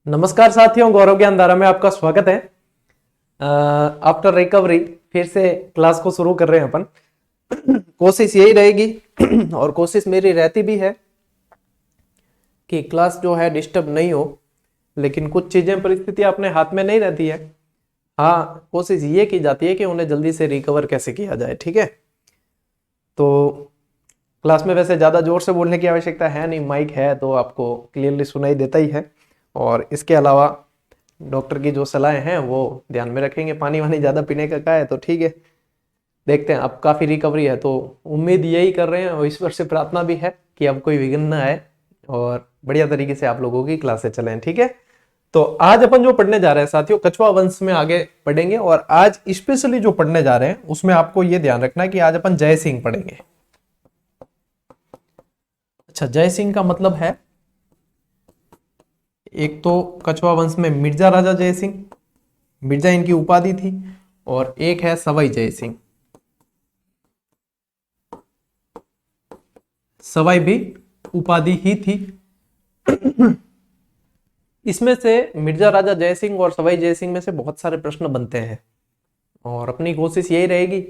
नमस्कार साथियों, गौरव ज्ञान धारा में आपका स्वागत है। आफ्टर रिकवरी फिर से क्लास को शुरू कर रहे हैं अपन। कोशिश यही रहेगी और कोशिश मेरी रहती भी है कि क्लास जो है डिस्टर्ब नहीं हो, लेकिन कुछ चीजें परिस्थिति अपने हाथ में नहीं रहती है। हाँ, कोशिश ये की जाती है कि उन्हें जल्दी से रिकवर कैसे किया जाए। ठीक है, तो क्लास में वैसे ज़्यादा जोर से बोलने की आवश्यकता है नहीं, माइक है तो आपको क्लियरली सुनाई देता ही है। और इसके अलावा डॉक्टर की जो सलाहें हैं वो ध्यान में रखेंगे। पानी वानी ज़्यादा पीने का कहा है तो ठीक है, देखते हैं। अब काफ़ी रिकवरी है तो उम्मीद यही कर रहे हैं और ईश्वर से प्रार्थना भी है कि अब कोई विघ्न ना आए और बढ़िया तरीके से आप लोगों की क्लासें चलें। ठीक है, तो आज अपन जो पढ़ने जा रहे हैं साथियों, कछवा वंश में आगे पढ़ेंगे। और आज स्पेशली जो पढ़ने जा रहे हैं उसमें आपको ये ध्यान रखना है कि आज अपन जय सिंह पढ़ेंगे। अच्छा, जय सिंह का मतलब है, एक तो कछवा वंश में मिर्जा राजा जय सिंह, मिर्जा इनकी उपाधि थी, और एक है सवाई जय सिंह। सवाई भी उपाधि ही थी। इसमें से मिर्जा राजा जय सिंह और सवाई जय सिंह में से बहुत सारे प्रश्न बनते हैं और अपनी कोशिश यही रहेगी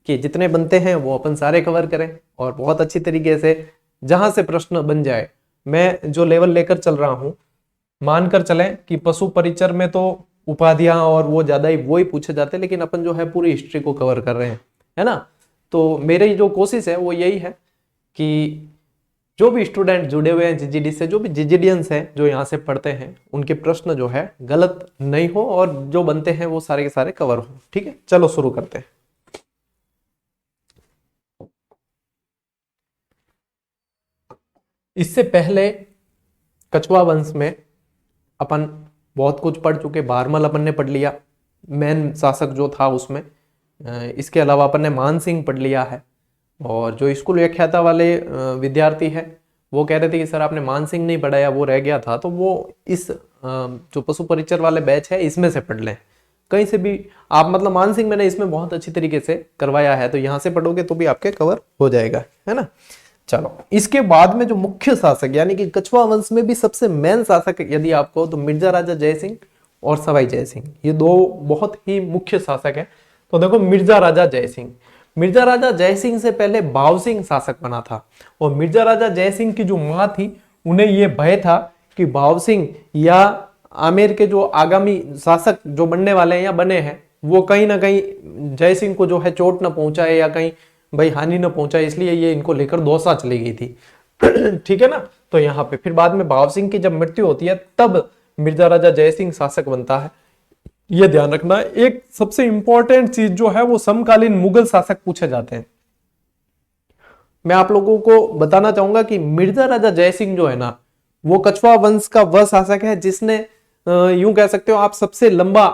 कि जितने बनते हैं वो अपन सारे कवर करें और बहुत अच्छी तरीके से जहां से प्रश्न बन जाए। मैं जो लेवल लेकर चल रहा हूं, मानकर चलें कि पशु परिचर में तो उपाधियां और वो ज्यादा ही वो ही पूछे जाते हैं, लेकिन अपन जो है पूरी हिस्ट्री को कवर कर रहे हैं, है ना। तो मेरी जो कोशिश है वो यही है कि जो भी स्टूडेंट जुड़े हुए हैं जीजीडी से, जो भी जीजीडियंस हैं जो यहाँ से पढ़ते हैं, उनके प्रश्न जो है गलत नहीं हो और जो बनते हैं वो सारे के सारे कवर हो। ठीक है, चलो शुरू करते हैं। इससे पहले कछवा वंश में अपन बहुत कुछ पढ़ चुके। भारमल अपन ने पढ़ लिया, मेन शासक जो था उसमें। इसके अलावा अपन ने मान सिंह पढ़ लिया है। और जो स्कूल व्याख्याता वाले विद्यार्थी है वो कह रहे थे कि सर आपने मान सिंह नहीं पढ़ाया, वो रह गया था, तो वो इस जो पशु परिचर वाले बैच है इसमें से पढ़ लें। कहीं से भी आप, मतलब मान सिंह मैंने इसमें बहुत अच्छी तरीके से करवाया है, तो यहाँ से पढ़ोगे तो भी आपके कवर हो जाएगा, है ना। चलो, इसके बाद में जो मुख्य शासक यानी कि कछवा वंश में भी सबसे मेन शासक यदि आपको, तो मिर्जा राजा जय सिंह और सवाई जय सिंह, ये दो बहुत ही मुख्य शासक है। तो देखो, मिर्जा राजा जय सिंह, मिर्जा राजा जय सिंह से पहले भाव सिंह शासक बना था। और मिर्जा राजा जय सिंह की जो मां थी, उन्हें यह भय था कि भाव सिंह या आमेर के जो आगामी शासक जो बनने वाले हैं या बने हैं, वो कहीं ना कहीं जय सिंह को जो है चोट न पहुंचाए या कहीं भाई हानि न पहुंचाए, इसलिए ये इनको लेकर दौसा चली गई थी। ठीक है ना। तो यहाँ पे फिर बाद में भाव सिंह की जब मृत्यु होती है तब मिर्जा राजा जय सिंह शासक बनता है। ये ध्यान रखना। एक सबसे इंपॉर्टेंट चीज जो है वो समकालीन मुगल शासक पूछे जाते हैं। मैं आप लोगों को बताना चाहूंगा कि मिर्जा राजा जय सिंह जो है ना, वो कछवा वंश का वह शासक है जिसने यूं कह सकते हो आप, सबसे लंबा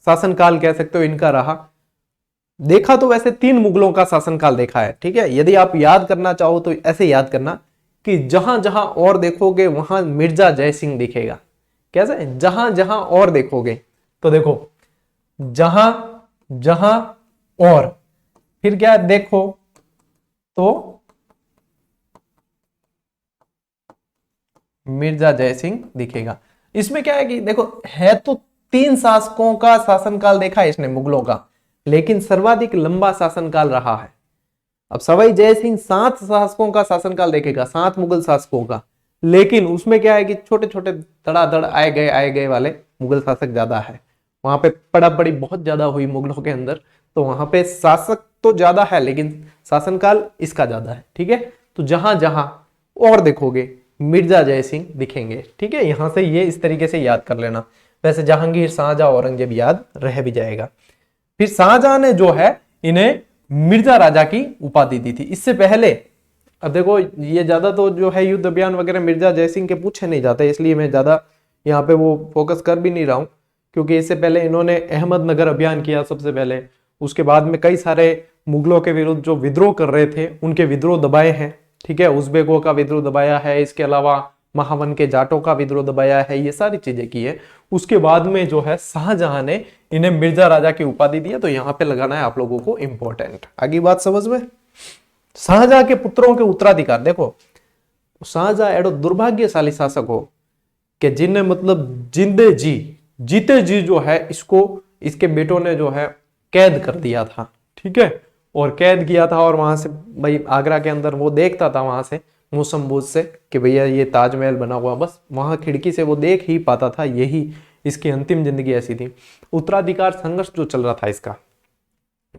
शासनकाल कह सकते हो इनका रहा। देखा तो वैसे 3 मुगलों का शासनकाल देखा है। ठीक है, यदि आप याद करना चाहो तो ऐसे याद करना कि जहां जहां और देखोगे वहां मिर्जा जय सिंह दिखेगा। कैसे? जहां जहां और देखोगे तो देखो, जहां जहां और फिर क्या देखो तो मिर्जा जय सिंह दिखेगा। इसमें क्या है कि देखो, है तो 3 शासकों का शासनकाल देखा है इसने मुगलों का, लेकिन सर्वाधिक लंबा शासनकाल रहा है। अब सवाई जय सिंह 7 शासकों का शासनकाल देखेगा, 7 मुगल शासकों का, लेकिन उसमें क्या है कि छोटे छोटे धड़ाधड़ आए गए वाले मुगल शासक ज्यादा है। वहां पे पड़ापड़ी बहुत ज्यादा हुई मुगलों के अंदर, तो वहां पे शासक तो ज्यादा है लेकिन शासनकाल इसका ज्यादा है। ठीक है, तो जहां जहां और देखोगे मिर्जा जय सिंह दिखेंगे। ठीक है, यहां से ये इस तरीके से याद कर लेना। वैसे जहांगीर, शाहजहां, औरंगजेब याद रह भी जाएगा। फिर शाहजहां ने जो है इन्हें मिर्जा राजा की उपाधि दी थी। इससे पहले, अब देखो ये ज्यादा तो जो है युद्ध अभियान वगैरह मिर्जा जय सिंह के पूछे नहीं जाते, इसलिए मैं ज्यादा यहाँ पे वो फोकस कर भी नहीं रहा हूं, क्योंकि इससे पहले इन्होंने अहमदनगर अभियान किया सबसे पहले। उसके बाद में कई सारे मुगलों के विरुद्ध जो विद्रोह कर रहे थे उनके विद्रोह दबाए हैं। ठीक है, उज़्बेकों का विद्रोह दबाया है, इसके अलावा महावन के जाटों का विद्रोह दबाया है, ये सारी चीजें की है। उसके बाद में जो है शाहजहां ने इन्हें मिर्जा राजा की उपाधि दिया। तो यहां पे लगाना है आप लोगों को इंपॉर्टेंट। आगे बात समझ में। शाहजहां के पुत्रों के उत्तराधिकार देखो, शाहजहां एडो दुर्भाग्यशाली शासक हो कि जिन्हें मतलब जीते जी जो है इसको इसके बेटों ने जो है कैद कर दिया था, ठीक है, और कैद किया था। और वहां से भाई आगरा के अंदर वो देखता था वहां से मूसमबूज से कि भैया ये ताजमहल बना हुआ, बस वहां खिड़की से वो देख ही पाता था। यही इसकी अंतिम जिंदगी ऐसी थी। उत्तराधिकार संघर्ष जो चल रहा था इसका,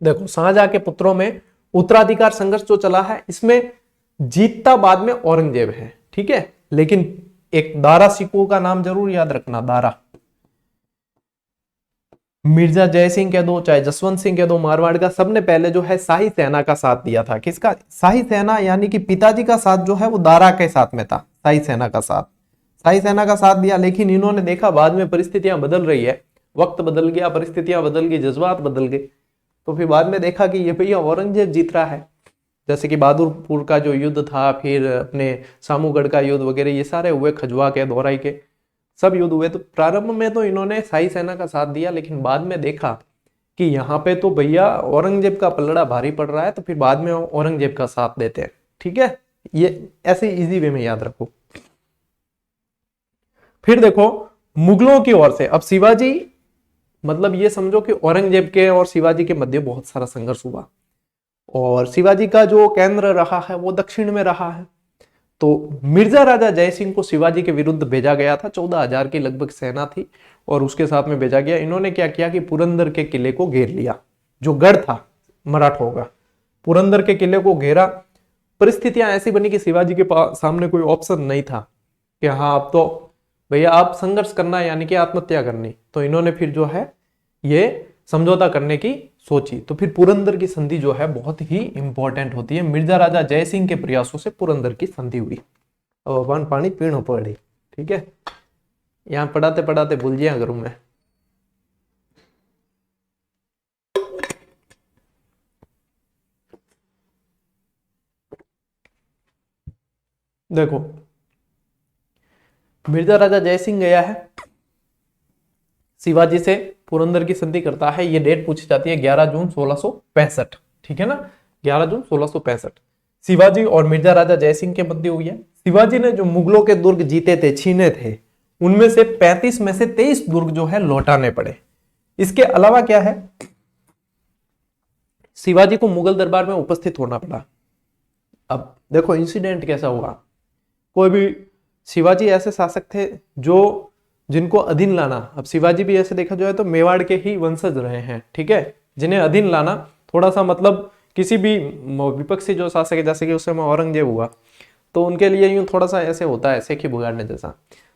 देखो शाहजहां के पुत्रों में उत्तराधिकार संघर्ष जो चला है, इसमें जीतता बाद में औरंगजेब है, ठीक है, लेकिन एक दारा सिकोह का नाम जरूर याद रखना। दारा, मिर्जा जय सिंह कह दो चाहे जसवंत सिंह कह दो, मारवाड़ का, सबने पहले जो है शाही सेना का साथ दिया था। किसका? शाही सेना, यानी कि पिताजी का साथ जो है वो दारा के साथ में था, शाही सेना का साथ, शाही सेना का साथ दिया। लेकिन इन्होंने देखा बाद में परिस्थितियां बदल रही है, वक्त बदल गया, परिस्थितियां बदल गई, जज्बात बदल गए, तो फिर बाद में देखा कि ये भैया औरंगजेब जीत रहा है। जैसे कि बहादुरपुर का जो युद्ध था, फिर अपने सामूगढ़ का युद्ध वगैरह, ये सारे हुए, खजुआ के, दोराई के सब युद्ध हुए। तो प्रारंभ में तो इन्होंने शाही सेना का साथ दिया, लेकिन बाद में देखा कि यहाँ पे तो भैया औरंगजेब का पलड़ा भारी पड़ रहा है, तो फिर बाद में औरंगजेब का साथ देते हैं, ठीक है। ये ऐसे इजी वे में याद रखो। फिर देखो मुगलों की ओर से अब शिवाजी, मतलब ये समझो कि औरंगजेब के और शिवाजी के मध्य बहुत सारा संघर्ष हुआ, और शिवाजी का जो केंद्र रहा है वो दक्षिण में रहा है। तो मिर्जा राजा जय सिंह को शिवाजी के विरुद्ध भेजा गया था, 14,000 की लगभग सेना थी और उसके साथ में भेजा गया। इन्होंने क्या किया कि पुरंदर के किले को घेर लिया, जो गढ़ था मराठों का, पुरंदर के किले को घेरा। परिस्थितियां ऐसी बनी कि शिवाजी के सामने कोई ऑप्शन नहीं था कि हाँ अब तो भैया आप संघर्ष करना यानी कि आत्महत्या करनी। तो इन्होंने फिर जो है ये समझौता करने की सोची। तो फिर पुरंदर की संधि जो है बहुत ही इंपॉर्टेंट होती है। मिर्जा राजा जय सिंह के प्रयासों से पुरंदर की संधि हुई। अब अपन पानी पीनो पड़ी, ठीक है, यहां पढ़ाते पढ़ाते भूल गया करूं मैं। देखो मिर्जा राजा जय सिंह गया है, शिवाजी से पुरंदर की संधि करता है। ये डेट पूछी जाती है 11 जून 1665, ठीक है ना, 11 जून 1665 शिवाजी और मिर्जा राजा जय सिंह के मध्य हुई है। शिवाजी ने जो मुगलों के दुर्ग जीते थे, छीने थे, उनमें से 35 में से 23 दुर्ग जो है लौटाने पड़े। इसके अलावा क्या है, शिवाजी को मुगल दरबार में उपस्थित होना पड़ा। अब देखो इंसिडेंट कैसा हुआ। कोई भी शिवाजी ऐसे शासक थे जो जिनको अधीन लाना, अब शिवाजी भी ऐसे देखा जाए तो मेवाड़ के ही वंशज रहे हैं, ठीक है, जिन्हें अधीन लाना थोड़ा सा मतलब किसी भी विपक्षी जो शासक है, जैसे कि उस समय औरंगजेब हुआ, तो उनके लिए यूं थोड़ा सा ऐसे होता है सेखी बुगाड़ने जैसा।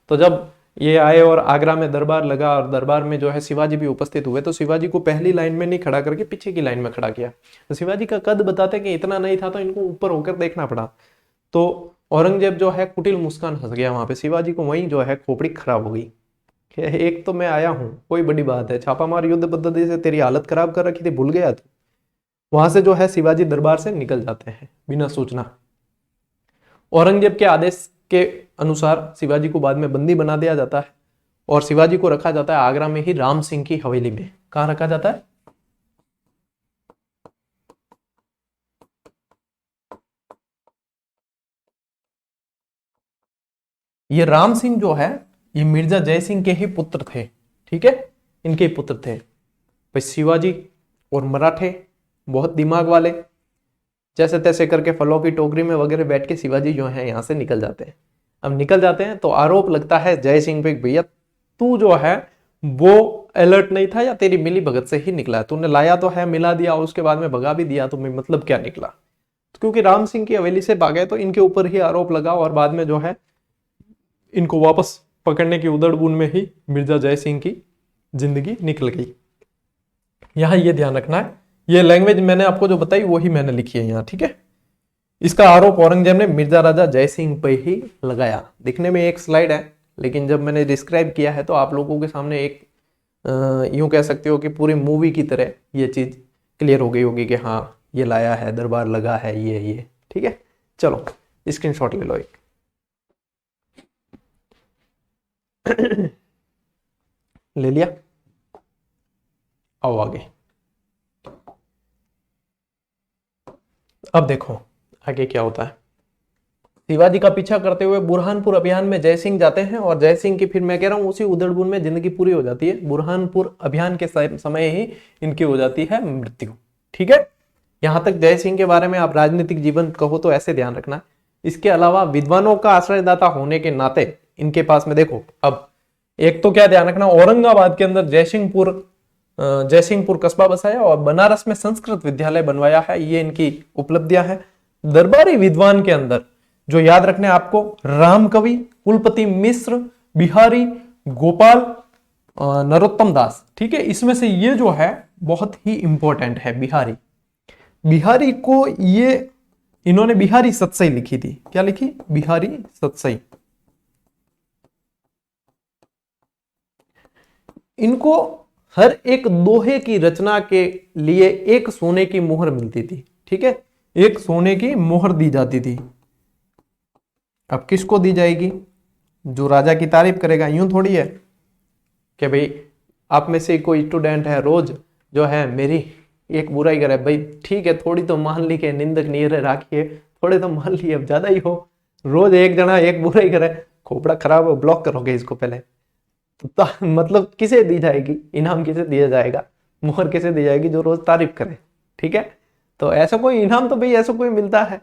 तो जब ये आए और आगरा में दरबार लगा और दरबार में जो है शिवाजी भी उपस्थित हुए, तो शिवाजी को पहली लाइन में नहीं खड़ा करके पीछे की लाइन में खड़ा किया। तो शिवाजी का कद बताते कि इतना नहीं था, तो इनको ऊपर होकर देखना पड़ा। तो औरंगजेब जो है कुटिल मुस्कान हंस गया वहां पे, शिवाजी को वहीं जो है खोपड़ी खराब हो गई। एक तो मैं आया हूं, कोई बड़ी बात है, छापामार युद्ध पद्धति से तेरी हालत खराब कर रखी थी, भूल गया तू। वहां से जो है शिवाजी दरबार से निकल जाते हैं बिना सूचना। औरंगजेब के आदेश के अनुसार शिवाजी को बाद में बंदी बना दिया जाता है और शिवाजी को रखा जाता है आगरा में ही राम सिंह की हवेली में। कहां रखा जाता है? ये राम सिंह जो है ये मिर्जा जय सिंह के ही पुत्र थे, ठीक है, इनके ही पुत्र थे। भाई शिवाजी और मराठे बहुत दिमाग वाले, जैसे तैसे करके फलों की टोकरी में वगैरह बैठ के शिवाजी जो है यहां से निकल जाते हैं। अब निकल जाते हैं तो आरोप लगता है जय सिंह पे, भैया तू जो है वो अलर्ट नहीं था या तेरी मिली भगत से ही निकला है, तूने लाया तो है, मिला दिया और उसके बाद में भगा भी दिया, तुम्हें मतलब क्या निकला। तो क्योंकि राम सिंह की हवेली से भागे तो इनके ऊपर ही आरोप लगा और बाद में जो है इनको वापस पकड़ने की उधड़-बुन में ही मिर्जा जय सिंह की जिंदगी निकल गई। यहां ये ध्यान रखना है, ये लैंग्वेज मैंने आपको जो बताई वही मैंने लिखी है यहाँ, ठीक है। इसका आरोप औरंगजेब ने मिर्जा राजा जय सिंह पे ही लगाया। दिखने में एक स्लाइड है, लेकिन जब मैंने डिस्क्राइब किया है तो आप लोगों के सामने एक यूं कह सकते हो कि पूरी मूवी की तरह ये चीज क्लियर हो गई होगी कि हाँ ये लाया है, दरबार लगा है, ये ठीक है। चलो स्क्रीनशॉट ले लो एक। ले लिया, आओ आगे। अब देखो आगे क्या होता है। शिवाजी का पीछा करते हुए बुरहानपुर अभियान में जय सिंह जाते हैं और जय सिंह की फिर मैं कह रहा हूं उसी उधड़बुन में जिंदगी पूरी हो जाती है। बुरहानपुर अभियान के समय ही इनकी हो जाती है मृत्यु। ठीक है, यहां तक जय सिंह के बारे में आप राजनीतिक जीवन कहो तो ऐसे ध्यान रखना। इसके अलावा विद्वानों का आश्रयदाता होने के नाते इनके पास में देखो, अब एक तो क्या ध्यान रखना, औरंगाबाद के अंदर जयसिंहपुर कस्बा बसाया और बनारस में संस्कृत विद्यालय बनवाया है, ये इनकी उपलब्धियां हैं। दरबारी विद्वान के अंदर जो याद रखने आपको, रामकवि, कुलपति मिश्र, बिहारी, गोपाल, नरोत्तम दास। ठीक है, इसमें से ये जो है बहुत ही इंपॉर्टेंट है बिहारी। बिहारी को ये इन्होंने बिहारी सतसई लिखी थी। क्या लिखी? बिहारी सतसई। इनको हर एक दोहे की रचना के लिए एक सोने की मोहर मिलती थी। ठीक है, एक सोने की मोहर दी जाती थी। अब किसको दी जाएगी? जो राजा की तारीफ करेगा। यूं थोड़ी है कि भाई आप में से कोई स्टूडेंट है, रोज जो है मेरी एक बुराई करे, भाई ठीक है थोड़ी तो मान ली के निंदक नीरे राखिए, थोड़े तो मान ली, अब ज्यादा ही हो, रोज एक जना एक बुराई करे, खोपड़ा खराब हो, ब्लॉक करोगे इसको पहले। तो मतलब किसे दी जाएगी इनाम? किसे दिया जाएगा? मोहर किसे दी जाएगी? जो रोज तारीफ करे। ठीक है, तो ऐसा कोई इनाम तो भाई ऐसा कोई मिलता है।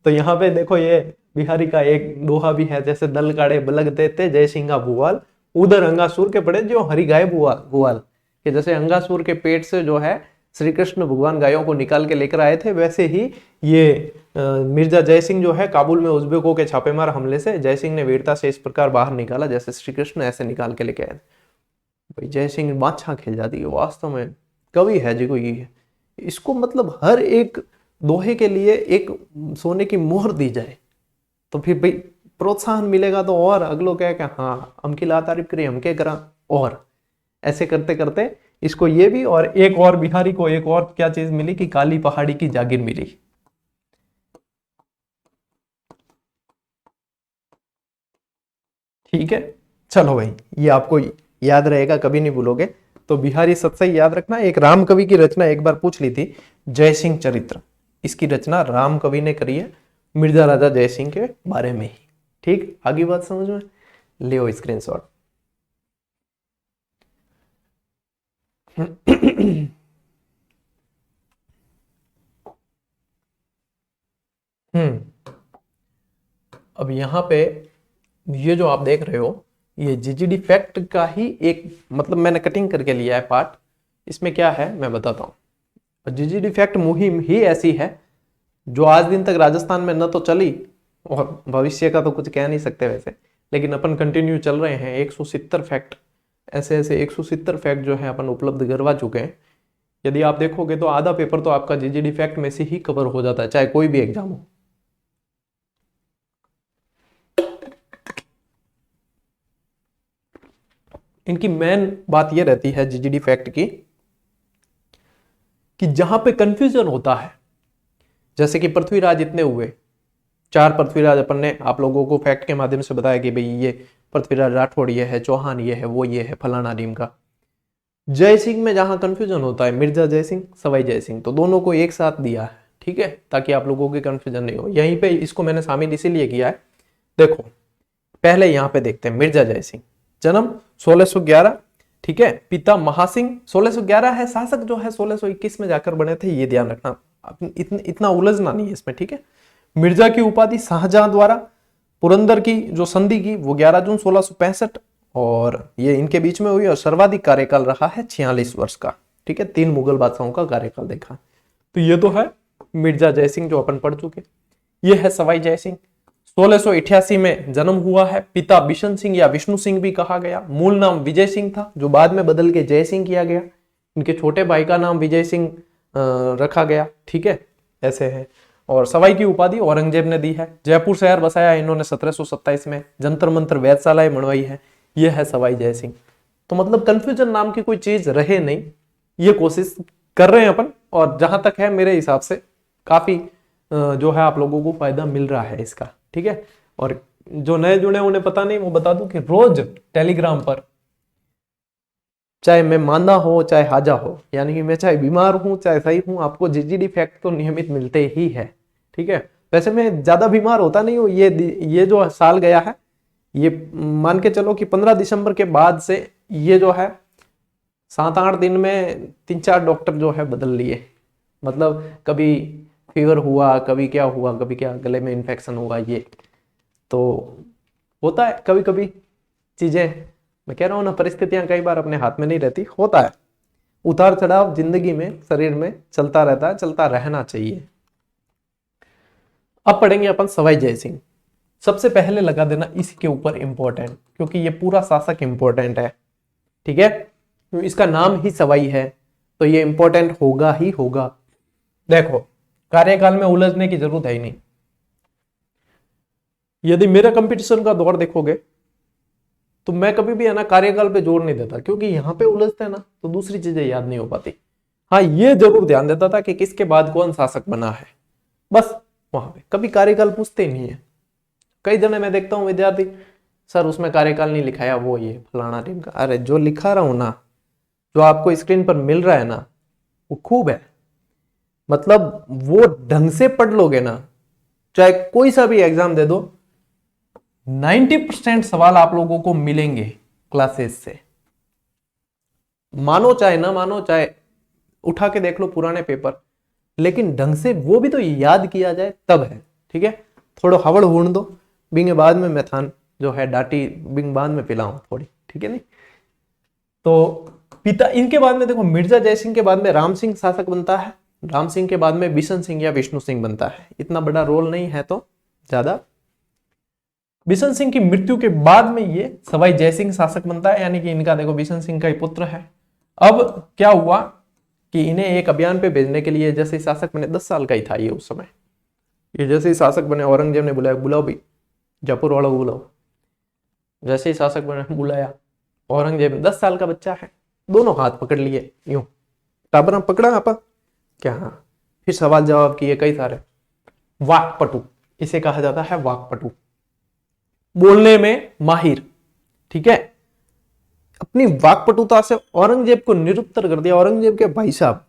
तो यहाँ पे देखो ये बिहारी का एक दोहा भी है, जैसे दल काड़े बलग देते जय सिंगा भुआल, उधर अंगासुर के पड़े जो हरि गाय भुआल। कि जैसे अंगासुर के पेट से जो है श्री कृष्ण भगवान गायों को निकाल के लेकर आए थे, वैसे ही ये मिर्जा जयसिंह जो है काबुल में उज्बेकों के छापेमार हमले से जयसिंह ने वीरता से इस प्रकार बाहर निकाला जैसे श्री कृष्ण ऐसे निकाल के लेके आए थे। भाई जयसिंह बादशाह खेल जाती है, वास्तव में कवि है जी कोई है। इसको मतलब हर एक दोहे के लिए एक सोने की मोहर दी जाए तो फिर भाई प्रोत्साहन मिलेगा। तो और अगलो क्या है, हाँ हम की ला तारीफ करिए, हम क्या करा, और ऐसे करते करते इसको ये भी, और एक और बिहारी को एक और क्या चीज मिली कि काली पहाड़ी की जागीर मिली। ठीक है, चलो भाई ये आपको याद रहेगा, कभी नहीं भूलोगे। तो बिहारी सतसई याद रखना। एक राम कवि की रचना एक बार पूछ ली थी, जयसिंह चरित्र, इसकी रचना राम कवि ने करी है मिर्जा राजा जयसिंह के बारे में ही। ठीक, आगे बात समझ में? लियो स्क्रीनशॉट। अब यहां पे ये जो आप देख रहे हो ये जीजीडी फैक्ट का ही एक मतलब मैंने कटिंग करके लिया है पार्ट। इसमें क्या है मैं बताता हूँ। जीजीडी फैक्ट मुहिम ही ऐसी है जो आज दिन तक राजस्थान में न तो चली और भविष्य का तो कुछ कह नहीं सकते वैसे, लेकिन अपन कंटिन्यू चल रहे हैं। 170 फैक्ट ऐसे 170 फैक्ट जो है अपन उपलब्ध करवा चुके हैं। यदि आप देखोगे तो आधा पेपर तो आपका जीजीडी फैक्ट में से ही कवर हो जाता है, चाहे कोई भी एग्जाम हो। इनकी मेन बात यह रहती है जीजीडी फैक्ट की कि जहां पे कंफ्यूजन होता है, जैसे कि पृथ्वीराज इतने हुए, 4 पृथ्वीराज अपन ने आप लोगों को फैक्ट के माध्यम से बताया कि भाई ये पृथ्वीराज राठौड़ ये है, चौहान ये है, वो ये है, फलाना टीम का। जय सिंह में जहां कंफ्यूजन होता है, मिर्जा जय सिंह, सवाई जय सिंह, तो दोनों को एक साथ दिया है। ठीक है, ताकि आप लोगों की कंफ्यूजन नहीं हो। यहीं पे इसको मैंने शामिल इसीलिए किया है। देखो पहले यहां पे देखते हैं मिर्जा जय सिंह, जन्म 1611। ठीक है, पिता महासिंह 1611 है, शासक जो है 1621 में जाकर बने थे, ये ध्यान रखना, इतना उलझना नहीं है इसमें। ठीक है, मिर्जा की उपाधि शाहजहां द्वारा पुरंदर की जो संधि की वो 11 जून 1665 और ये इनके बीच में हुई और सर्वाधिक कार्यकाल रहा है 46 वर्ष का। ठीक है, 3 मुगल बादशाहों का कार्यकाल देखा। तो ये तो है मिर्जा जयसिंह जो अपन पढ़ चुके। ये है सवाई जयसिंह, 1688 में जन्म हुआ है। पिता बिशन सिंह या विष्णु सिंह भी कहा गया। मूल नाम विजय सिंह था जो बाद में बदल के जय सिंह किया गया। इनके छोटे भाई का नाम विजय सिंह रखा गया। ठीक है, ऐसे है। और सवाई की उपाधि औरंगजेब ने दी है। जयपुर शहर बसाया इन्होंने 1727 में। जंतर मंतर वेधशालाएं बनवाई है। यह है सवाई जय सिंह। तो मतलब कंफ्यूजन नाम की कोई चीज रहे नहीं, ये कोशिश कर रहे हैं अपन, और जहां तक है मेरे हिसाब से काफी जो है आप लोगों को फायदा मिल रहा है इसका। ठीक है, और जो नए जुड़े उन्हें पता नहीं, वो बता दूं कि रोज टेलीग्राम पर, चाहे मैं मांदा हो चाहे हाजा हो, यानी कि मैं चाहे बीमार हूं चाहे सही हूं, आपको जीजीडी फैक्ट तो नियमित मिलते ही है। ठीक है, वैसे मैं ज्यादा बीमार होता नहीं हूँ, ये जो साल गया है, ये मान के चलो कि 15 दिसंबर के बाद से ये जो है 7-8 दिन में 3-4 डॉक्टर जो है बदल लिए। मतलब कभी फीवर हुआ, कभी क्या हुआ, कभी क्या गले में इन्फेक्शन हुआ, ये तो होता है कभी कभी चीजें। मैं कह रहा हूँ ना, परिस्थितियां कई बार अपने हाथ में नहीं रहती, होता है। उतार चढ़ाव जिंदगी में, शरीर में चलता रहता है, चलता रहना चाहिए। अब पढ़ेंगे अपन सवाई जय सिंह। सबसे पहले लगा देना इसी के ऊपर इंपॉर्टेंट, क्योंकि ये पूरा शासक इंपॉर्टेंट है, ठीक है। तो इसका नाम ही सवाई है तो ये इंपॉर्टेंट होगा ही होगा। देखो, कार्यकाल में उलझने की जरूरत है ही नहीं। यदि मेरा कंपटीशन का दौर देखोगे तो मैं कभी भी है ना कार्यकाल पे जोर नहीं देता, क्योंकि यहां पे उलझते हैं ना तो दूसरी चीजें याद नहीं हो पाती। हाँ, ये जरूर ध्यान देता था कि किसके बाद कौन शासक बना है, बस वहां पे कभी कार्यकाल पूछते ही नहीं है। कई जने मैं देखता हूँ विद्यार्थी, सर उसमें कार्यकाल नहीं लिखाया, वो ये फलाना टीम का। अरे जो लिखा रहा हूं ना, जो आपको स्क्रीन पर मिल रहा है ना, वो खूब है। मतलब वो ढंग से पढ़ लोगे ना, चाहे कोई सा भी एग्जाम दे दो, 90% सवाल आप लोगों को मिलेंगे क्लासेस से। मानो चाहे ना मानो, चाहे उठा के देख लो पुराने पेपर, लेकिन ढंग से वो भी तो याद किया जाए तब है, ठीक है। थोड़ा हवड़ हूण दो, बिंगे बाद में मैथान जो है डाटी बिंग बाद में पिलाऊं थोड़ी, ठीक है नहीं। तो पिता, इनके बाद में देखो मिर्जा जयसिंह के बाद में राम सिंह शासक बनता है, राम सिंह के बाद में बिशन सिंह या विष्णु सिंह बनता है। इतना बड़ा रोल नहीं है तो ज्यादा। बिशन सिंह की मृत्यु के बाद में ये सवाई जयसिंह शासक बनता है, यानी कि इनका देखो बिशन सिंह का ही पुत्र है। अब क्या हुआ कि इन्हें एक अभियान पे भेजने के लिए, जैसे शासक बने, 10 साल का ही था ये उस समय, ये जैसे ही शासक बने औरंगजेब ने बुलाया, बुलाओ भाई जयपुर वालों को बुलाओ। जैसे ही शासक बने बुलाया औरंगजेब ने, 10 साल का बच्चा है, दोनों हाथ पकड़ लिए यूं, टाबरा पकड़ा आपा क्या, हाँ। फिर सवाल जवाब किए कई सारे। वाक्पटु इसे कहा जाता है, वाक्पटु, बोलने में माहिर, ठीक है। अपनी वाक्पटुता से औरंगजेब को निरुत्तर कर दिया। औरंगजेब के भाई साहब,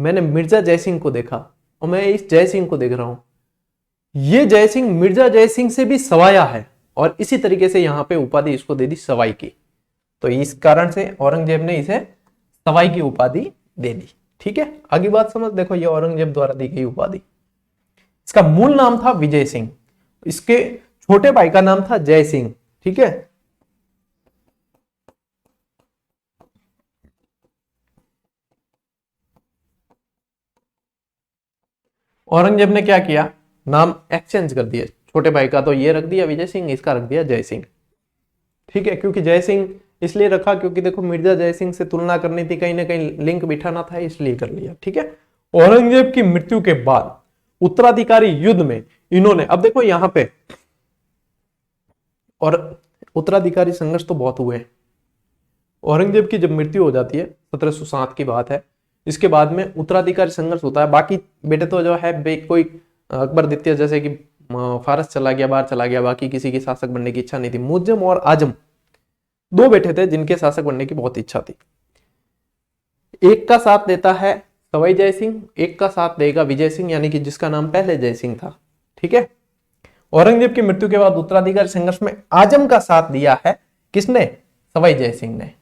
मैंने मिर्जा जयसिंह को देखा और मैं इस जयसिंह को देख रहा हूं, ये जयसिंह मिर्जा जयसिंह से भी सवाया है, और इसी तरीके से यहां पे उपाधि इसको दे दी सवाई की। तो इस कारण से औरंगजेब ने इसे सवाई की उपाधि दे दी, ठीक है। आगे बात समझ, देखो ये औरंगजेब द्वारा दी गई उपाधि। इसका मूल नाम था विजय सिंह, इसके छोटे भाई का नाम था जय सिंह, ठीक है। औरंगजेब ने क्या किया, नाम एक्सचेंज कर दिया। छोटे भाई का तो ये रख दिया विजय सिंह, इसका रख दिया जय सिंह, ठीक है। क्योंकि जय सिंह इसलिए रखा क्योंकि देखो मिर्जा जय सिंह से तुलना करनी थी, कहीं ना कहीं लिंक बिठाना था, इसलिए कर लिया, ठीक है। औरंगजेब की मृत्यु के बाद उत्तराधिकारी युद्ध में इन्होंने, अब देखो यहां पे, और उत्तराधिकारी संघर्ष तो बहुत हुए। औरंगजेब की जब मृत्यु हो जाती है, 1707 की बात है, इसके बाद में उत्तराधिकारी संघर्ष होता है। बाकी बेटे तो जो है कोई अकबर द्वितीय जैसे कि फारस चला गया, बाहर चला गया, बाकी किसी की शासक बनने की इच्छा नहीं थी। मुअज्जम और आजम दो बेटे थे जिनके शासक बनने की बहुत इच्छा थी। एक का साथ देता है सवाई जय सिंह, एक का साथ देगा विजय सिंह, यानी कि जिसका नाम पहले जय सिंह था, ठीक है। औरंगजेब की मृत्यु के बाद उत्तराधिकारी संघर्ष में आजम का साथ दिया है किसने, सवाई जय सिंह ने।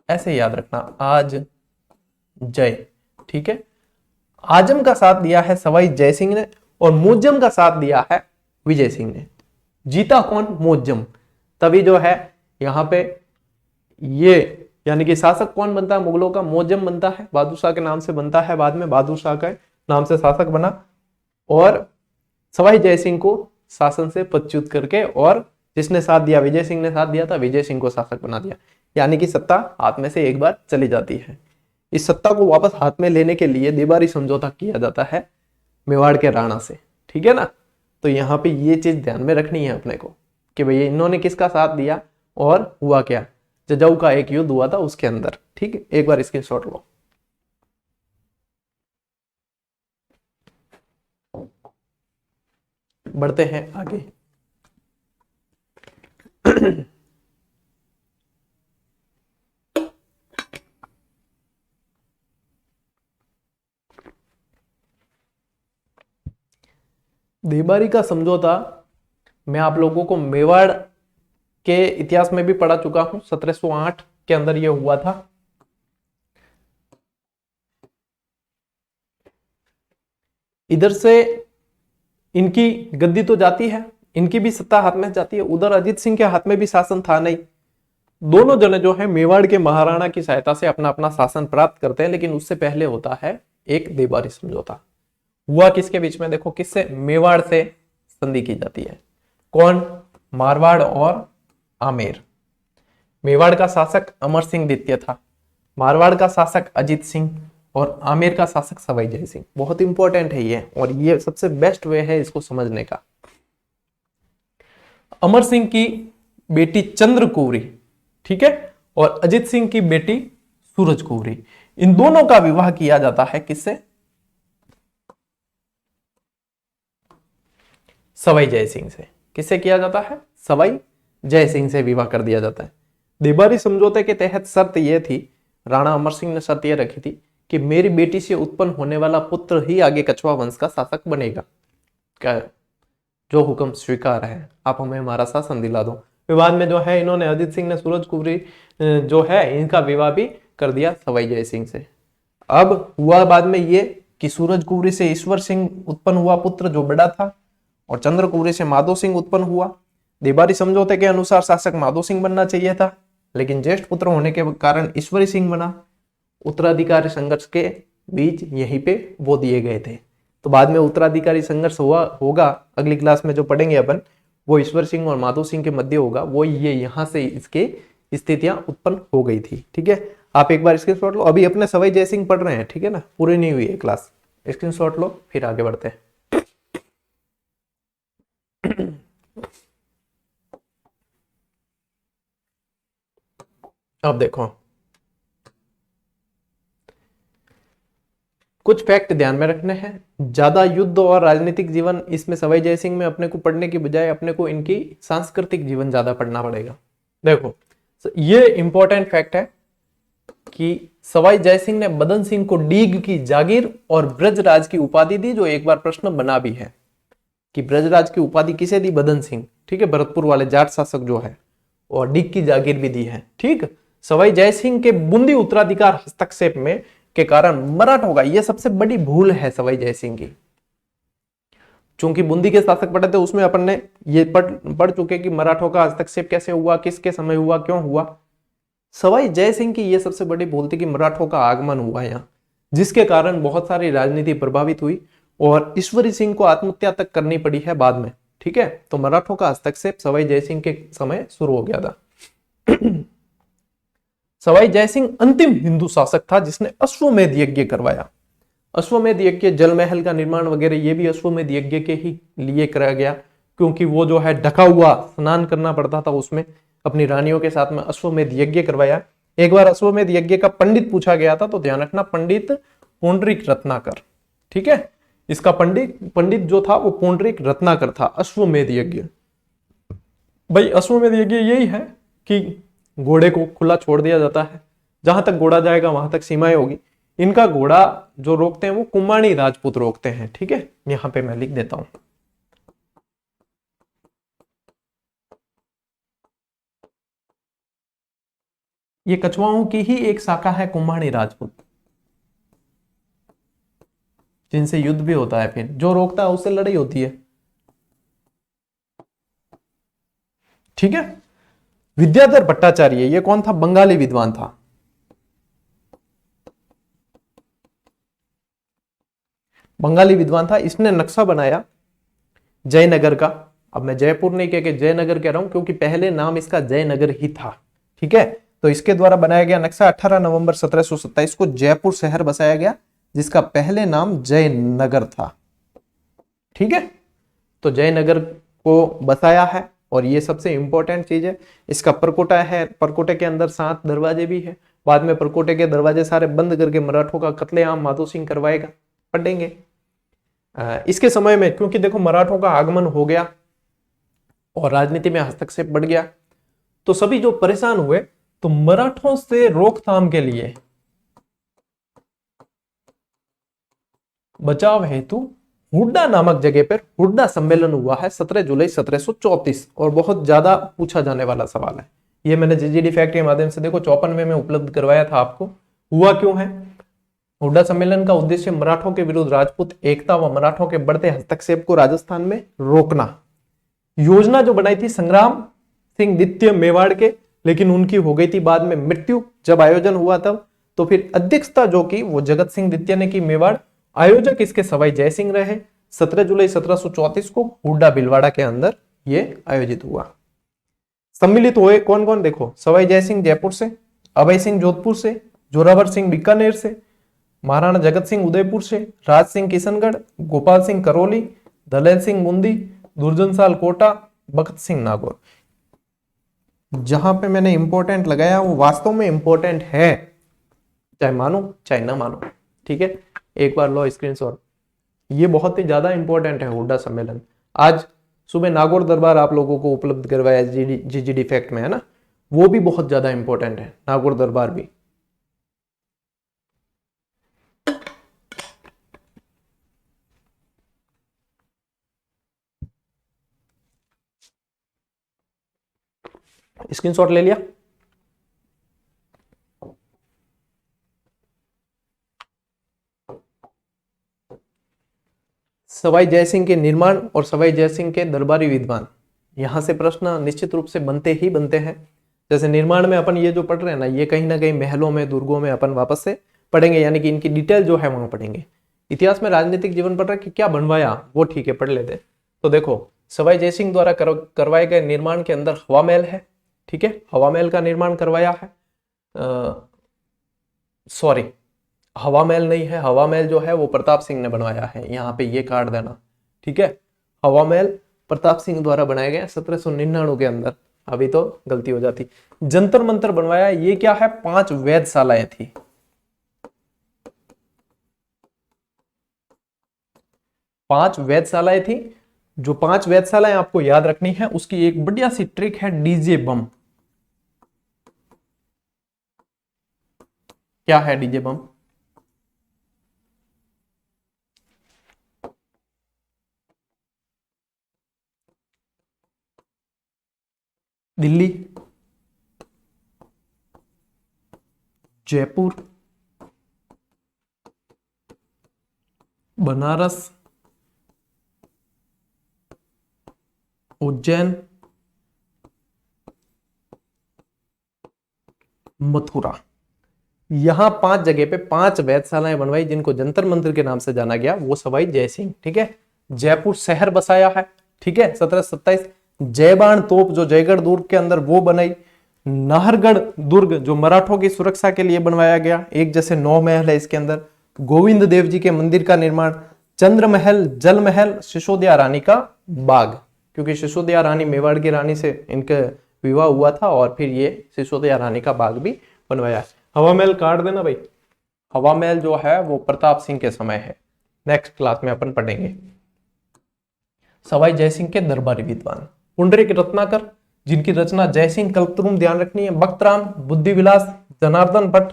ऐसे याद रखना, आज जय, ठीक है। आजम का साथ दिया है सवाई जय सिंह ने, और मुअज्जम का साथ दिया है विजय सिंह ने। जीता कौन, मुअज्जम। तभी जो है यहां पे ये, यानी कि शासक कौन बनता है मुगलों का, मुअज्जम बनता है, बहादुर शाह के नाम से बनता है, बाद में बहादुर शाह के नाम से शासक बना, और सवाई जय सिंह को शासन से पदच्युत करके, और जिसने साथ दिया विजय सिंह ने साथ दिया था, विजय सिंह को शासक बना दिया। यानी कि सत्ता हाथ में से एक बार चली जाती है। इस सत्ता को वापस हाथ में लेने के लिए देबारी समझौता किया जाता है मेवाड़ के राणा से, ठीक है ना। तो यहाँ पे ये चीज ध्यान में रखनी है अपने को कि भैया इन्होंने किसका साथ दिया और हुआ क्या। जजाऊ का एक युद्ध हुआ था उसके अंदर, ठीक है। एक बार इसके शॉट लो। बढ़ते हैं आगे। देबारी का समझौता मैं आप लोगों को मेवाड़ के इतिहास में भी पढ़ा चुका हूं। 1708 के अंदर यह हुआ था। इधर से इनकी गद्दी तो जाती है, इनकी भी सत्ता हाथ में जाती है, उधर अजीत सिंह के हाथ में भी शासन था नहीं। दोनों जने जो है मेवाड़ के महाराणा की सहायता से अपना अपना शासन प्राप्त करते हैं, लेकिन उससे पहले होता है एक देबारी समझौता। हुआ किसके बीच में? देखो किससे? मेवाड़ से संधि की जाती है। कौन? मारवाड़ और आमेर। मेवाड़ का शासक अमर सिंह द्वितीय था, मारवाड़ का शासक अजीत सिंह और आमेर का शासक सवाई जय सिंह। बहुत इंपॉर्टेंट है ये, और ये सबसे बेस्ट वे है इसको समझने का। अमर सिंह की बेटी चंद्र कुंवरी, ठीक है, और अजीत सिंह की बेटी सूरज कुंवरी, इन दोनों का विवाह किया जाता है किससे? सवाई जय सिंह से। किससे किया जाता है? सवाई जय सिंह से विवाह कर दिया जाता है। देबारी समझौते के तहत शर्त यह थी, राणा अमर सिंह ने शर्त यह रखी थी कि मेरी बेटी से उत्पन्न होने वाला पुत्र ही आगे कछवा वंश का शासक बनेगा। क्या? जो हुक्म स्वीकार है, आप हमें हमारा शासन दिला दो। विवाद में जो है इन्होंने, अजीत सिंह ने सूरज कुंवरी जो है इनका विवाह भी कर दिया सवाई जय सिंह से। अब हुआ बाद में ये कि सूरज कुंवरी से ईश्वर सिंह उत्पन्न हुआ पुत्र जो बड़ा था, और चंद्र कुंवरी से माधो सिंह उत्पन्न हुआ। देबारी समझौते के अनुसार शासक माधो सिंह बनना चाहिए था, लेकिन ज्येष्ठ पुत्र होने के कारण ईश्वरी सिंह बना। उत्तराधिकारी संघर्ष के बीच यहीं पे वो दिए गए थे। तो बाद में उत्तराधिकारी संघर्ष होगा अगली क्लास में जो पढ़ेंगे अपन, वो ईश्वर सिंह और माधो सिंह के मध्य होगा। वो ये यहाँ से इसके स्थितियां उत्पन्न हो गई थी। ठीक है, आप एक बार स्क्रीनशॉट लो। अभी अपने सवाई जय सिंह पढ़ रहे हैं, ठीक है ना, पूरी नहीं हुई है क्लास। स्क्रीनशॉट लो, फिर आगे बढ़ते हैं। अब देखो कुछ फैक्ट ध्यान में रखने हैं। ज्यादा युद्ध और राजनीतिक जीवन इसमें सवाई जय सिंह में अपने को पढ़ने की बजाय अपने को इनकी सांस्कृतिक जीवन ज्यादा पढ़ना पड़ेगा। देखो ये इंपॉर्टेंट फैक्ट है कि सवाई जय सिंह ने बदन सिंह को डीग की जागीर और ब्रजराज की उपाधि दी, जो एक बार प्रश्न बना भी है कि ब्रजराज की उपाधि किसे दी? बदन सिंह, ठीक है, भरतपुर वाले जाट शासक जो है, और डीग की जागीर भी दी है। ठीक, सवाई जय सिंह के बूंदी उत्तराधिकार हस्तक्षेप में के कारण मराठों का, यह सबसे बड़ी भूल है सवाई जय सिंह की। चूंकि बूंदी के शासक पढ़े थे, उसमें अपन ने ये पढ़ चुके कि मराठों का हस्तक्षेप कैसे हुआ, किसके समय हुआ, क्यों हुआ। सवाई जय सिंह की यह सबसे बड़ी भूल थी कि मराठों का आगमन हुआ यहाँ, जिसके कारण बहुत सारी राजनीति प्रभावित हुई और ईश्वरी सिंह को आत्महत्या तक करनी पड़ी है बाद में। ठीक है, तो मराठों का हस्तक्षेप सवाई जय सिंह के समय शुरू हो गया था। सवाई जय सिंह अंतिम हिंदू शासक था जिसने अश्वमेध यज्ञ करवाया। अश्वमेध यज्ञ, जल महल का निर्माण वगैरह, ये भी अश्वमेध यज्ञ के ही लिए कराया गया, क्योंकि वो जो है ढका हुआ स्नान करना पड़ता था, उसमें अपनी रानियों के साथ में अश्वमेध यज्ञ करवाया। एक बार अश्वमेध यज्ञ का पंडित पूछा गया था, तो ध्यान रखना पंडित पुंडरीक रत्नाकर। ठीक है, इसका पंडित जो था वो पुंडरीक रत्नाकर था। अश्वमेध यज्ञ, भाई अश्वमेध यज्ञ यही है कि घोड़े को खुला छोड़ दिया जाता है, जहां तक घोड़ा जाएगा वहां तक सीमाएं होगी। इनका घोड़ा जो रोकते हैं वो कुम्माणी राजपूत रोकते हैं। ठीक है, यहां पे मैं लिख देता हूं। ये कछुआओं की ही एक शाखा है कुम्माणी राजपूत, जिनसे युद्ध भी होता है, फिर जो रोकता है उससे लड़ाई होती है। ठीक है, विद्याधर भट्टाचार्य, ये कौन था? बंगाली विद्वान था। बंगाली विद्वान था, इसने नक्शा बनाया जयनगर का। अब मैं जयपुर नहीं कह के जयनगर कह रहा हूं, क्योंकि पहले नाम इसका जयनगर ही था। ठीक है, तो इसके द्वारा बनाया गया नक्शा 18 नवंबर 1727 को जयपुर शहर बसाया गया, जिसका पहले नाम जयनगर था। ठीक है, तो जयनगर को बसाया है, और ये सबसे इंपॉर्टेंट चीज है। इसका परकोटा है, परकोटे के अंदर 7 दरवाजे भी है। बाद में परकोटे के दरवाजे सारे बंद करके मराठों का कत्लेआम माधो सिंह करवाएगा, पढ़ेंगे। इसके समय में क्योंकि देखो मराठों का आगमन हो गया और राजनीति में हस्तक्षेप बढ़ गया, तो सभी जो परेशान हुए, तो मराठों से रोकथाम के लिए बचाव हेतु हुड्डा नामक जगह पर हुड्डा सम्मेलन हुआ है 17 जुलाई 1734 और बहुत ज्यादा पूछा जाने वाला सवाल है। ये मैंने जीजीडी फैक्ट के माध्यम से देखो 54 में उपलब्ध करवाया था आपको। हुआ क्यों है? हुड्डा सम्मेलन का उद्देश्य मराठों के विरुद्ध राजपूत एकता व मराठों के बढ़ते हस्तक्षेप को राजस्थान में रोकना। योजना जो बनाई थी संग्राम सिंह द्वितीय मेवाड़ के, लेकिन उनकी हो गई थी बाद में मृत्यु जब आयोजन हुआ तब। तो फिर अध्यक्षता जो की वो जगत सिंह द्वितीय ने की मेवाड़। आयोजक इसके सवाई जयसिंह रहे। 17 जुलाई 1734 को हुड्डा भीलवाड़ा के अंदर ये आयोजित हुआ। सम्मिलित हुए कौन कौन? देखो, सवाई जयसिंह जयपुर से, अभय सिंह जोधपुर से, जोरावर सिंह बीकानेर से, महाराणा जगत सिंह उदयपुर से, राज सिंह किशनगढ़, गोपाल सिंह करौली, दलेल सिंह बूंदी, दुर्जन साल कोटा, बख्त सिंह नागौर। जहां पे मैंने इंपॉर्टेंट लगाया वो वास्तव में इंपॉर्टेंट है, चाहे मानो चाहे ना मानो। ठीक है, एक बार लो स्क्रीनशॉट। ये बहुत ही ज्यादा इंपॉर्टेंट है हुड्डा सम्मेलन। आज सुबह नागौर दरबार आप लोगों को उपलब्ध करवाया जीजीडी फैक्ट में, है ना, वो भी बहुत ज्यादा इंपॉर्टेंट है, नागौर दरबार भी। स्क्रीनशॉट ले लिया? सवाई जयसिंह के निर्माण और सवाई जयसिंह के दरबारी विद्वान, यहां से प्रश्न निश्चित रूप से बनते ही बनते हैं। जैसे निर्माण में अपन ये जो पढ़ रहे हैं ना, ये कहीं ना कहीं महलों में दुर्गों में अपन वापस से पढ़ेंगे, यानी कि इनकी डिटेल जो है वहां पढ़ेंगे। इतिहास में राजनीतिक जीवन पढ़ रहे कि क्या बनवाया, वो ठीक है पढ़ लेते। तो देखो, सवाई जयसिंह द्वारा करवाए गए निर्माण के अंदर हवा महल है। ठीक है, हवा महल का निर्माण करवाया है, सॉरी हवा महल नहीं है, हवा महल जो है वो प्रताप सिंह ने बनवाया है, यहाँ पे ये काट देना। ठीक है, हवा महल प्रताप सिंह द्वारा बनाए गए 1799 के अंदर। अभी तो गलती हो जाती। जंतर मंतर बनवाया, ये क्या है? 5 वेधशालाएं थी। पांच वेधशालाएं थी। जो 5 वेधशालाएं आपको याद रखनी है, उसकी एक बढ़िया सी ट्रिक है, डीजे बम। क्या है डीजे बम? दिल्ली, जयपुर, बनारस, उज्जैन, मथुरा, यहां 5 जगह पे 5 वेधशालाएं बनवाई, जिनको जंतर मंतर के नाम से जाना गया, वो सवाई जयसिंह। ठीक है, जयपुर शहर बसाया है। ठीक है, 1727। जयबाण तोप जो जयगढ़ दुर्ग के अंदर वो बनाई। नाहरगढ़ दुर्ग जो मराठों की सुरक्षा के लिए बनवाया गया, एक जैसे 9 महल है इसके अंदर। गोविंद देव जी के मंदिर का निर्माण, चंद्र महल, जल महल, सिसोदिया रानी का बाग, क्योंकि सिसोदिया रानी मेवाड़ की रानी से इनका विवाह हुआ था, और फिर ये सिसोदिया रानी का बाग भी बनवाया। हवा महल काट देना भाई, हवा महल जो है वो प्रताप सिंह के समय है, नेक्स्ट क्लास में अपन पढ़ेंगे। सवाई जयसिंह के दरबारी विद्वान, पुंडरीक रत्नाकर, जिनकी रचना जयसिंह कल्पद्रुम ध्यान रखनी है, बख्तराम, बुद्धि विलास, जनार्दन भट्ट,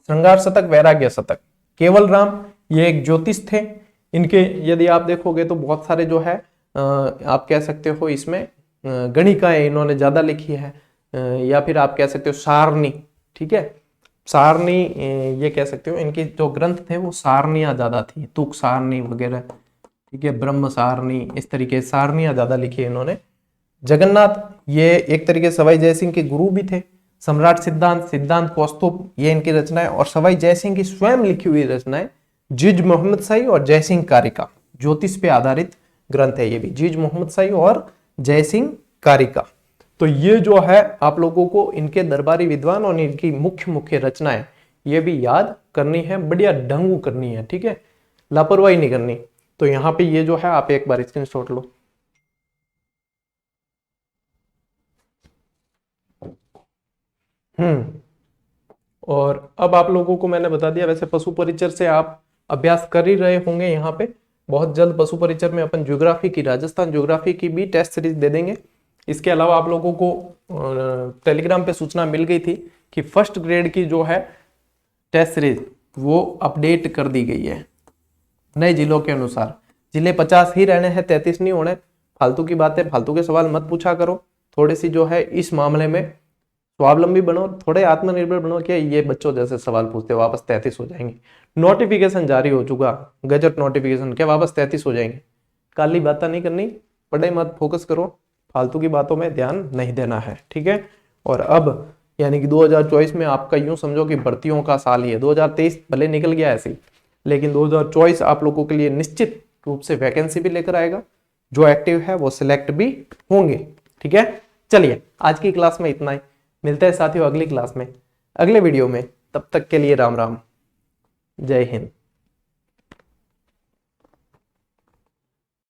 श्रृंगार शतक, वैराग्य शतक, केवल राम, ये एक ज्योतिष थे। इनके यदि आप देखोगे तो बहुत सारे जो है आप कह सकते हो इसमें गणिकाएं इन्होंने ज्यादा लिखी है, या फिर आप कह सकते हो सारणी। ठीक है, सारणी ये कह सकते हो, इनके जो ग्रंथ थे वो सारणियां ज्यादा थी, तुक सारणी वगैरह। ठीक है, ब्रह्म सारणी, इस तरीके सारणियां ज्यादा लिखी है इन्होंने। जगन्नाथ ये एक तरीके सवाई जयसिंह के गुरु भी थे। सम्राट सिद्धांत, सिद्धांत कौस्तुभ, ये इनकी रचनाएं। और सवाई जयसिंह की स्वयं लिखी हुई रचनाएं जिज मोहम्मद शाही और जयसिंह कारिका, ज्योतिष पे आधारित ग्रंथ है ये भी, जिज मोहम्मद शाही और जयसिंह कारिका। तो ये जो है आप लोगों को इनके दरबारी विद्वान और इनकी मुख्य मुख्य रचनाएं ये भी याद करनी है, बढ़िया ढंगू करनी है। ठीक है, लापरवाही नहीं करनी। तो यहाँ पे ये जो है आप एक बार स्क्रीनशॉट लो। और अब आप लोगों को मैंने बता दिया, वैसे पशु परिचर से आप अभ्यास कर ही रहे होंगे। यहाँ पे बहुत जल्द पशु परिचर में अपन ज्योग्राफी की, राजस्थान ज्योग्राफी की भी टेस्ट सीरीज दे देंगे। इसके अलावा आप लोगों को टेलीग्राम पे सूचना मिल गई थी कि फर्स्ट ग्रेड की जो है टेस्ट सीरीज वो अपडेट कर दी गई है नए जिलों के अनुसार। जिले 50 ही रहने हैं, 33 नहीं होने। फालतू की बातें, फालतू के सवाल मत पूछा करो। थोड़ी सी जो है इस मामले में स्वावलंबी बनो, थोड़े आत्मनिर्भर बनो कि ये बच्चों जैसे सवाल पूछते वापस 33 हो जाएंगे। नोटिफिकेशन जारी हो चुका, गजट नोटिफिकेशन, क्या वापस 33 हो जाएंगे? काली बातें नहीं करनी, पढ़ाई मत फोकस करो, फालतू की बातों में ध्यान नहीं देना है, ठीक है। और अब यानी कि 2024 में आपका यूं समझो कि भर्तियों का साल ही है। 2023 भले निकल गया ऐसे ही, लेकिन 2024 आप लोगों के लिए निश्चित रूप से वैकेंसी भी लेकर आएगा। जो एक्टिव है वो सिलेक्ट भी होंगे, ठीक है। चलिए आज की क्लास में इतना ही, मिलते हैं साथियों अगली क्लास में, अगले वीडियो में। तब तक के लिए राम राम, जय हिंद।